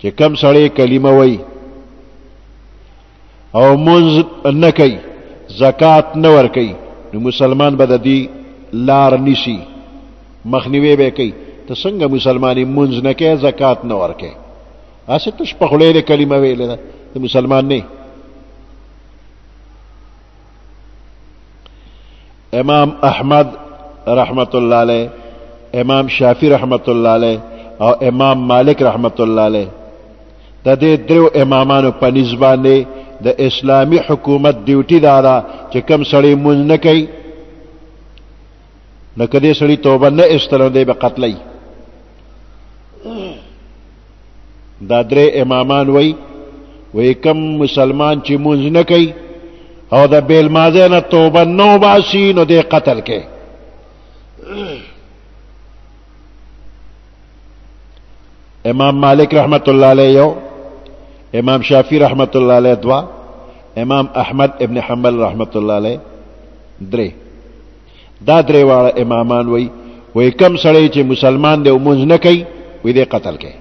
چې کم سړی کلمه وای او منځ نه کوي زکات نه ورکوي نو مسلمان به د دې لار نیسي مخنیوی به کوي ته څنګه مسلمانی منځ نه کوي زکات نه ورکوي هسې تش په خولې دې کلمه ویلې ده ته مسلمان نه امام احمد رحمت الله علیه امام شافعی رحمت الله علیه او امام مالک رحمت الله علیه د دې درو امامانو په نسبت د اسلامی حکومت ډیوټي دا چې کم سړی مونږ نه کوي نو کدی سړی توبه نه استلو دی به قتلای دا درې امامان وای کم مسلمان چې مونږ نه کوي او د بیل مازه نه توبه نو باسي نو دی قتل کې امام مالک رحمت الله علیه یو امام شافعی رحمت الله علیه دوا امام احمد ابن حنبل رحمت الله علیه درې دا درې واړه امامان وای کم سړی چې مسلمان دی او مونږ نه کوي وای دی قتل کې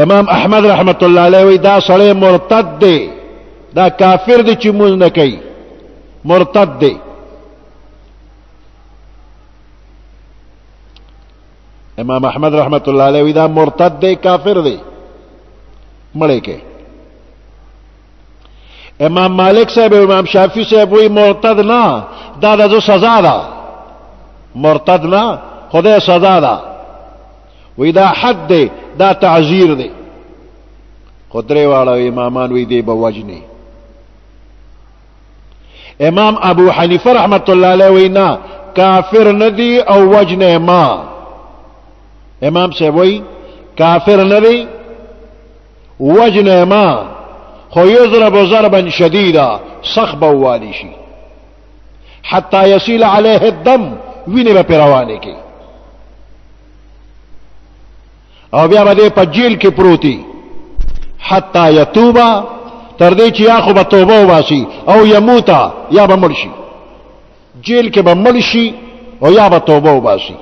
امام احمد رحمت الله علیه وای دا سړی مرتد دی دا کافر دی چې مونږ نه کوي مرتد دی امام احمد رحمت الله علیه وی دا مرتد دی کافر دی مړی کې امام مالک صاحب او امام شافعی صاحب وی مرتد نه دا د سزا ده مرتد نه خدای سزا ده وی دا حد دی دا تعزیر دی خدای واړه امامان وی دی به وجنی امام ابو حنیفه رحمت الله علیه وی نه کافر ندی او وجنه ما امام صاحب وی کافر ندی وجنه ما خو یضرب ضربا شدیدا سخت بوالی شي حتی یسیل علیه الدم وینه به پیروانه کی او بیا به په جیل کې پروتي حتی یتوبا تر دې چې یا خو به توبه وباسي او یموتا یا به مړ شي جیل کې به مړ شي او یا به توبه وباسي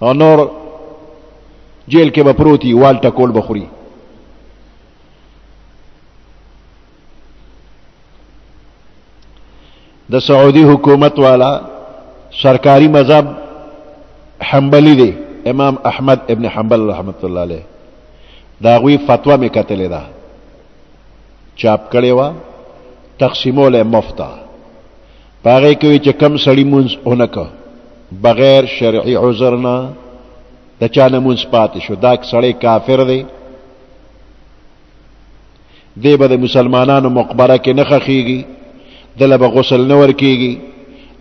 او نور جیل کې به پروتي وال ټکول بخوري د سعودي حکومت والا سرکاری مذهب حنبلی دی امام احمد ابن حنبل رحمت الله علیه دا غوی فتوا می کتلې ده چاپ کړي وا تقسیمول مفتا پاره کوي چې کم سړی مونږ اونکه بغیر شرعي عذر نه د چانه مونږ پاتې شو دا سړی کافر دی دی به د مسلمانانو مقبره کې نه خخیږي دله به غسل نه ورکیږي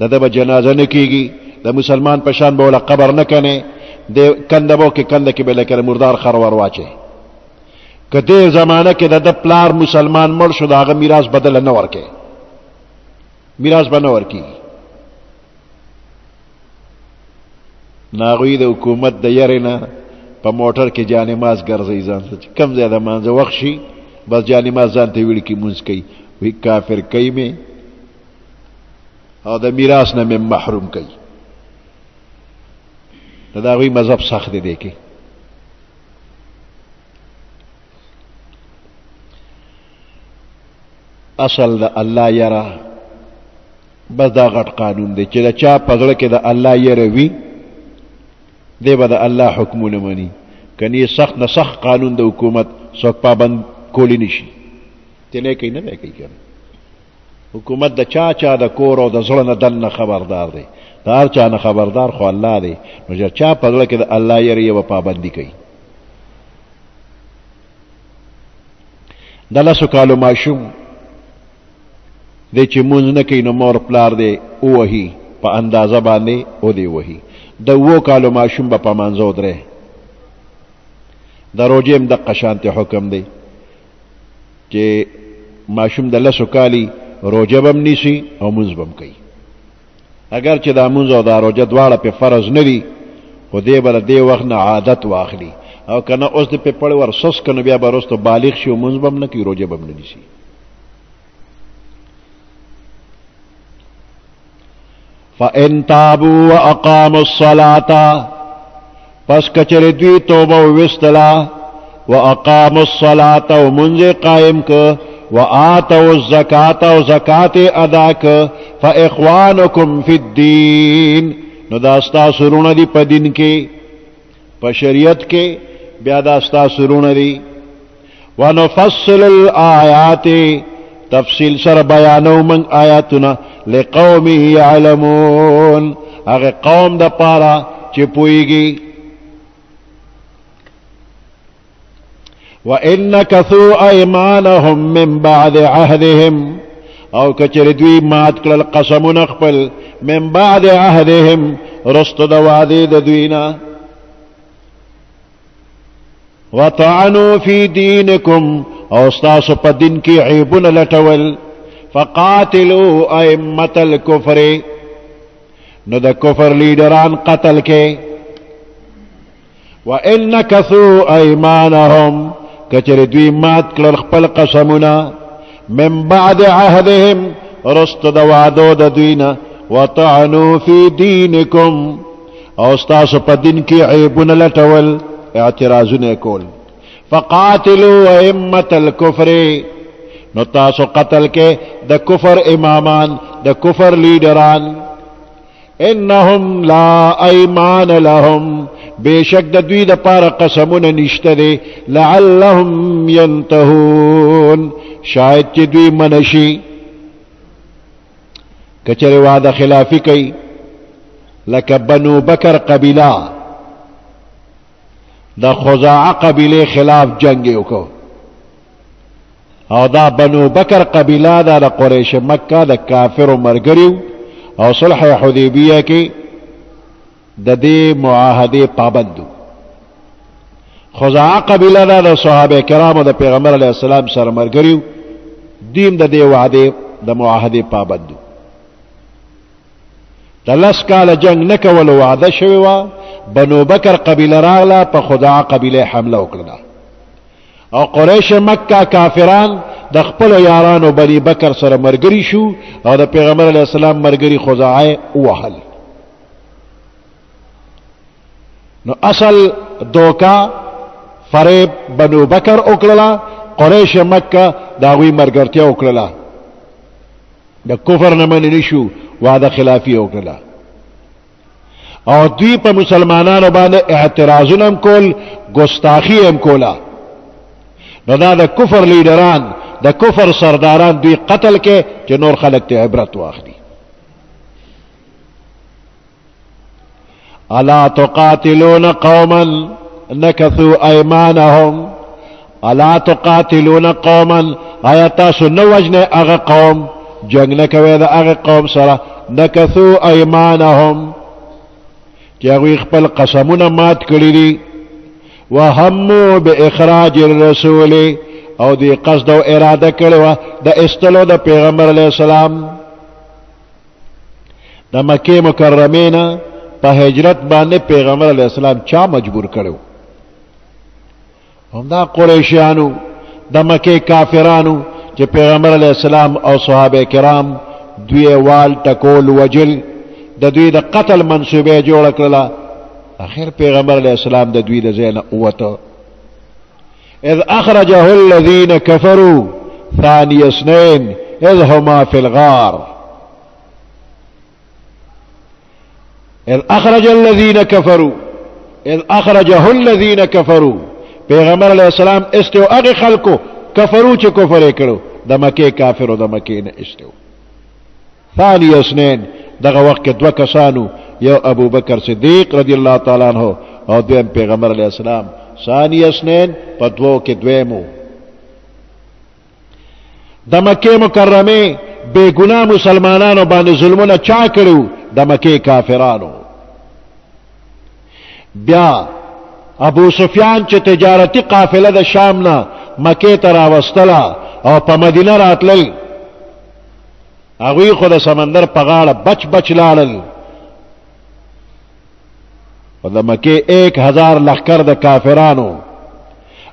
دده به جنازه نه کیږي د مسلمان په شان به ولا قبر نه کنه د کنده بو کې کنده کې به لکه مردار خر ور واچي که دې زمانه کې د پلار مسلمان مړ شو دا هغه میراث بدل نه ورکي میراث به نه ورکي ناغوی د حکومت د يرنه په موټر کې جانماز ګرځي ځان کم زیاده مانځه وخت شي بس جانماز ځان ته ویل کی مونږ کوي وی کافر کوي می او د میراث نه محروم کوي دا غوی مذهب سخت دی کې اصل د الله یرا بس دا غټ قانون دی چې دا چا پزړه کې د الله یره وی دی به د الله حکمونه مني کني سخت نه سخت قانون د حکومت څوک پابند کولی نشي تله کوي نه کوي حکومت د چا د کور او د زړه نه دن خبردار دی دا هر چا نه خبردار خو الله دی نو چې چا پزړه کې د الله یره یو پابندي کوي د لاسو کالو ماشوم دی چې مونږ نه کوي نو مور پلار دی وهي په اندازه باندې او دی وهي د وو کالو ماشوم به په مانځو درې د روجیم د قشانت حکم دی چې ماشوم د لاسو کالی روجه بم نیسی او منځ بم کوي اگر چې دا منځ او دا روجه دواړه په فرض نه دي خو دې بل دې وخت نه عادت واخلي او کنه اوس دې په پړ ور سس کنه بیا برستو بالغ شي منځ بم نه کوي روجه بم نه نیسی فَإِن تَابُوا وَأَقَامُوا الصَّلَاةَ پس کچر دوی توبه وستلا وَأَقَامُوا الصَّلَاةَ ومنز قائم ک وَآتَوُا الزَّكَاةَ وزکات ادا ک فَإِخْوَانُكُمْ فِي الدِّينِ نو داستا سرون دی پا دین کے پا شریعت کے بیا داستا سرون دی وَنُفَصِّلُ الْآيَاتِ تفصیل سر بیانو من آیاتنا لقوم یعلمون اگر قوم دا پارا چی پوئیگی وَإِن نَكَثُوا أَيْمَانَهُم مِّن بَعْدِ عَهْدِهِمْ او کچر دوی مات کړل قسمونه خپل من بعد عهدهم رست د وعده د دوینا وطعنوا فی دینکم او استاسو په دین کې عیبونه لټول فقاتلوا ائمه الكفر نو د کفر لیډران قتل کې وان نكثوا ايمانهم کچر دوی مات کړل خپل قسمونه من بعد عهدهم رست د وعدو د دوینا وطعنوا فی دینکم او استاسو په دین کې عیبونه لټول اعتراضونه کول فقاتلوا ائمه الكفر نو تاسو قتل کې د کفر امامان د کفر لیډران انهم لا ایمان لهم بیشک د دوی د پاره قسمونه نشته دي لعلهم ينتهون شاید چې دوی منشي کچره وعده خلافی کوي لکه بنو بکر قبیله د خزاعه قبیله خلاف جنگ وکړو او دا بنو بکر قبیله د قریش مکه د کافر مرګریو او صلح حدیبیه کې د دې معاهده پابندو خزاعه قبیله د صحابه کرامو د پیغمبر علیه السلام سره مرګریو دیم د دې وعده د معاهده پابندو د لس کاله جنگ نه کول وعده شوی و بنو بکر قبیله راغله په خزاعه قبیله حمله وکړه او قریش مکه کافران د خپل یارانو بنی بکر سره مرګری شو او د پیغمبر علیه السلام مرګری خزاعه وهل نو اصل دوکا فریب بنو بکر وکړه قریش مکه داوی مرګرتیا وکړه د کفر نه منې شو وعده خلافی وکړه او دوی په مسلمانانو باندې اعتراضونه کول ګستاخی هم کولا نو دا د کفر لیډران د کفر سرداران دوی قتل کې چې نور خلک ته عبرت واخلي الا تقاتلون قوما نكثوا ايمانهم الا تقاتلون قوما آیات سنوجنه هغه قوم جنگ نه کوي دا هغه قوم سره نكثوا ايمانهم چې هغه خپل قسمونه مات کړی دي وهموا باخراج الرسول او دی قصد او اراده کړو د استلو د پیغمبر علیه السلام د مکه مکرمه نه په هجرت باندې پیغمبر علیه السلام چا مجبور کړو همدا قریشیانو د مکه کافرانو چې پیغمبر علیه السلام او صحابه کرام دوی وال ټکول وجل د دوی د قتل منسوبه جوړ کړله اخر پیغمبر علیه السلام د دوی د زینه اوته اذ اخرجه الذين كفروا ثاني اثنين اذ هما في الغار اذ اخرجه الذين كفروا پیغمبر علیہ السلام استو اغه خلقو کفرو چې کفر کړو د مکه کافرو د مکه نه استو ثاني اثنين دغه وخت کې دوه کسانو یو ابو بکر صدیق رضی الله تعالی عنہ او دویم پیغمبر علیہ السلام ثانی اثنين په دوو کې دویمو د مکه مکرمه بے گناہ مسلمانانو باندې ظلمونه چا کړو د مکه کافرانو بیا ابو سفیان چې تجارتی قافله د شام نه مکه ته راوستله او په مدینه راتلل هغوی خو د سمندر په غاړه بچ بچ لاړل او د مکه 1000 لښکر د کافرانو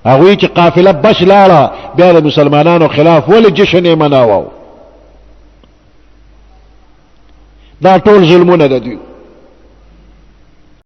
هغوی چې قافله بچ لاړه بیا د مسلمانانو خلاف ولې جشن یې مناوه دا ټول ظلمونه د دوی